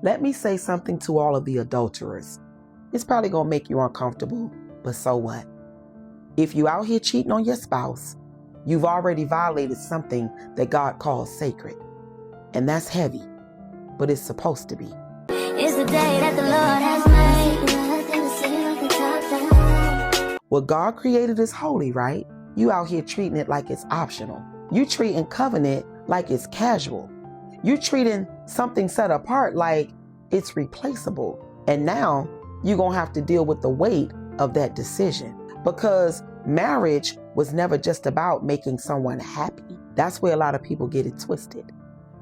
Let me say something to all of the adulterers. It's probably going to make you uncomfortable, but so what? If you out here cheating on your spouse, you've already violated something that God calls sacred. And that's heavy, but it's supposed to be. It's the day that the Lord has made. What God created is holy, right? You out here treating it like it's optional. You treating covenant like it's casual. You treating something set apart like it's replaceable. And now you're going to have to deal with the weight of that decision, because marriage was never just about making someone happy. That's where a lot of people get it twisted.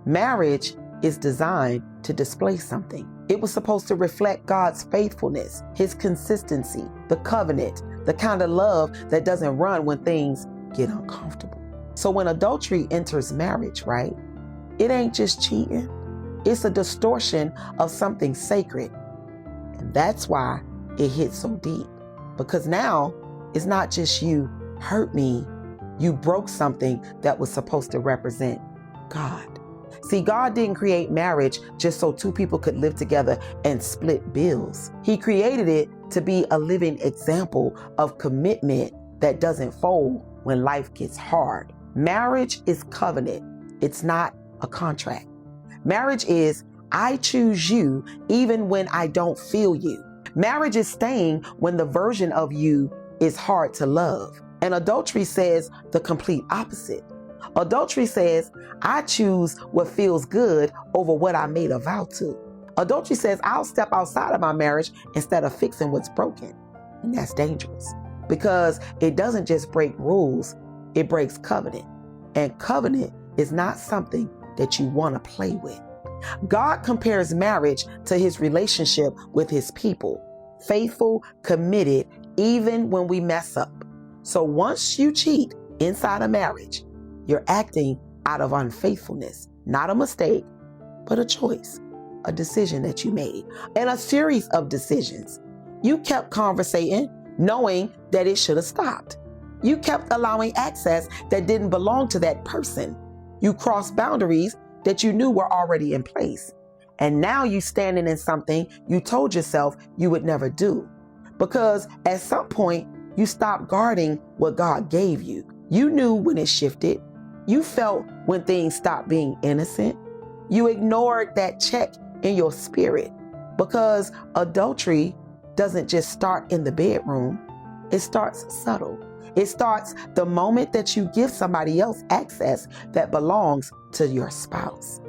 Marriage is designed to display something. It was supposed to reflect God's faithfulness, his consistency, the covenant, the kind of love that doesn't run when things get uncomfortable. So when adultery enters marriage, right, it ain't just cheating. It's a distortion of something sacred. And that's why it hits so deep. Because now it's not just you hurt me, you broke something that was supposed to represent God. See, God didn't create marriage just so two people could live together and split bills. He created it to be a living example of commitment that doesn't fold when life gets hard. Marriage is covenant. It's not a contract. Marriage is, I choose you even when I don't feel you. Marriage is staying when the version of you is hard to love. And adultery says the complete opposite. Adultery says, I choose what feels good over what I made a vow to. Adultery says, I'll step outside of my marriage instead of fixing what's broken. And that's dangerous, because it doesn't just break rules, it breaks covenant. And covenant is not something that you want to play with. God compares marriage to his relationship with his people. Faithful, committed, even when we mess up. So once you cheat inside a marriage, you're acting out of unfaithfulness, not a mistake, but a choice, a decision that you made, and a series of decisions. You kept conversating, knowing that it should have stopped. You kept allowing access that didn't belong to that person. You crossed boundaries that you knew were already in place. And now you standing in something you told yourself you would never do. Because at some point, you stopped guarding what God gave you. You knew when it shifted. You felt when things stopped being innocent. You ignored that check in your spirit, because adultery doesn't just start in the bedroom. It starts subtle. It starts the moment that you give somebody else access that belongs to your spouse.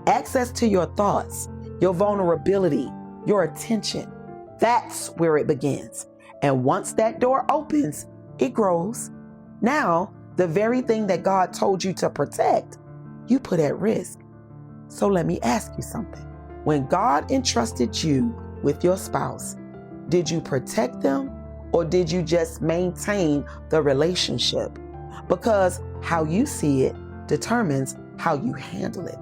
Access to your thoughts, your vulnerability, your attention. That's where it begins. And once that door opens, it grows. Now, the very thing that God told you to protect, you put at risk. So let me ask you something. When God entrusted you with your spouse, did you protect them, or did you just maintain the relationship? Because how you see it determines how you handle it.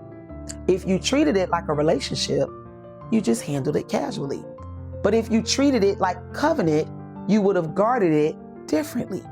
If you treated it like a relationship, you just handled it casually. But if you treated it like covenant, you would have guarded it differently.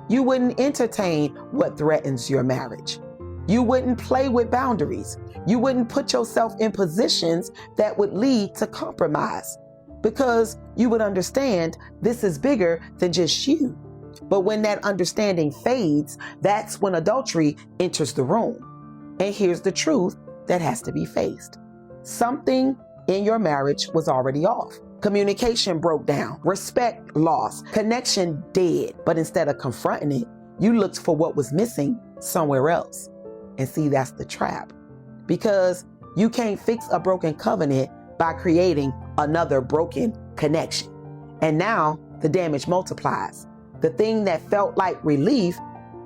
You wouldn't entertain what threatens your marriage. You wouldn't play with boundaries. You wouldn't put yourself in positions that would lead to compromise, because you would understand this is bigger than just you. But when that understanding fades, that's when adultery enters the room. And here's the truth that has to be faced. Something in your marriage was already off. Communication broke down, respect lost, connection dead. But instead of confronting it, you looked for what was missing somewhere else. And see, that's the trap. Because you can't fix a broken covenant by creating another broken connection. And now the damage multiplies. The thing that felt like relief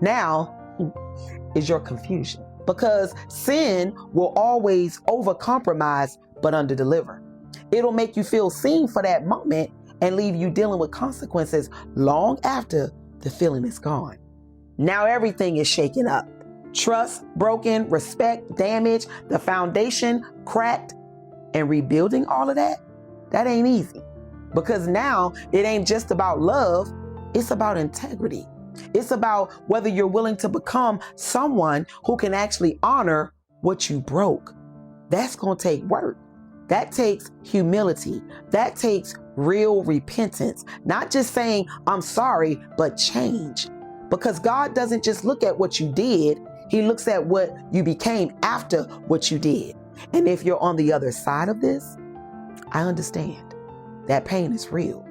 now is your confusion. Because sin will always overcompromise but underdeliver. It'll make you feel seen for that moment and leave you dealing with consequences long after the feeling is gone. Now everything is shaken up. Trust broken, respect damaged, the foundation cracked, and rebuilding all of that, that ain't easy. Because now it ain't just about love, it's about integrity. It's about whether you're willing to become someone who can actually honor what you broke. That's going to take work. That takes humility. That takes real repentance. Not just saying, I'm sorry, but change. Because God doesn't just look at what you did. He looks at what you became after what you did. And if you're on the other side of this, I understand. That pain is real.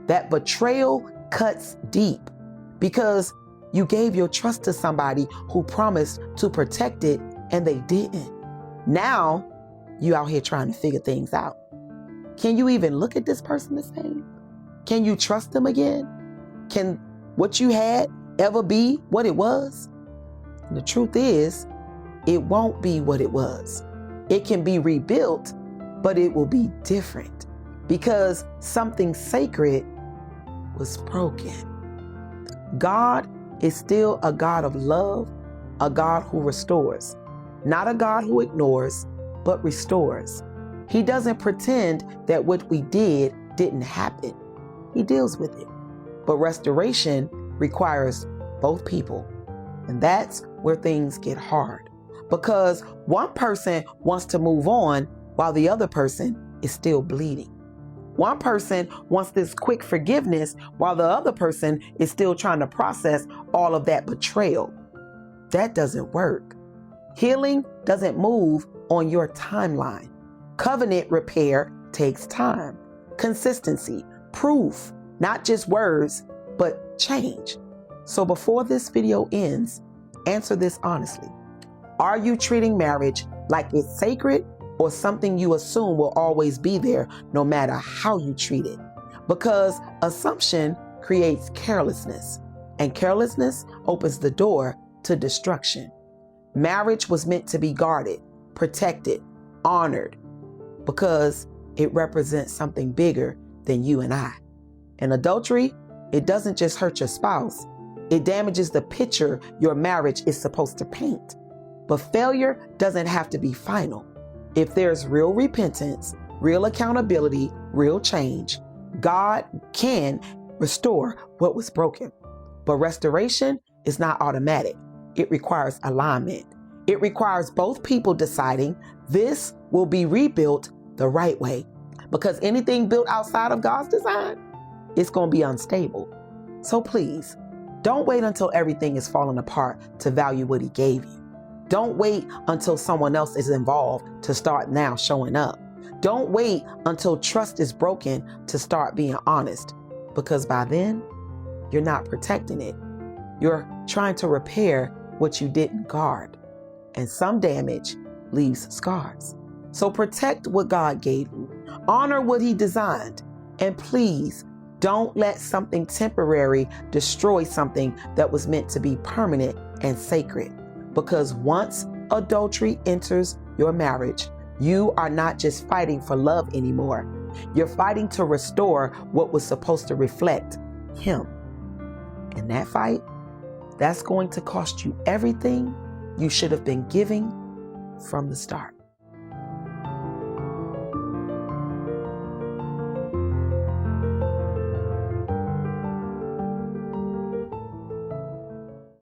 That betrayal cuts deep because you gave your trust to somebody who promised to protect it and they didn't. Now, you out here trying to figure things out. Can you even look at this person the same? Can you trust them again? Can what you had ever be what it was? And the truth is, it won't be what it was. It can be rebuilt, but it will be different because something sacred was broken. God is still a God of love, a God who restores, not a God who ignores, but restores. He doesn't pretend that what we did didn't happen. He deals with it. But restoration requires both people. And that's where things get hard because one person wants to move on while the other person is still bleeding. One person wants this quick forgiveness while the other person is still trying to process all of that betrayal. That doesn't work. Healing doesn't move on your timeline. Covenant repair takes time, consistency, proof, not just words, but change. So before this video ends, answer this honestly. Are you treating marriage like it's sacred or something you assume will always be there no matter how you treat it? Because assumption creates carelessness, and carelessness opens the door to destruction. Marriage was meant to be guarded, protected, honored, because it represents something bigger than you and I. And adultery, it doesn't just hurt your spouse. It damages the picture your marriage is supposed to paint. But failure doesn't have to be final. If there's real repentance, real accountability, real change, God can restore what was broken. But restoration is not automatic. It requires alignment. It requires both people deciding this will be rebuilt the right way. Because anything built outside of God's design, it's going to be unstable. So please, don't wait until everything is falling apart to value what He gave you. Don't wait until someone else is involved to start now showing up. Don't wait until trust is broken to start being honest, because by then, you're not protecting it. You're trying to repair what you didn't guard, and some damage leaves scars. So protect what God gave you. Honor what He designed, and please don't let something temporary destroy something that was meant to be permanent and sacred. Because once adultery enters your marriage, you are not just fighting for love anymore. You're fighting to restore what was supposed to reflect Him. And that fight, that's going to cost you everything you should have been giving from the start.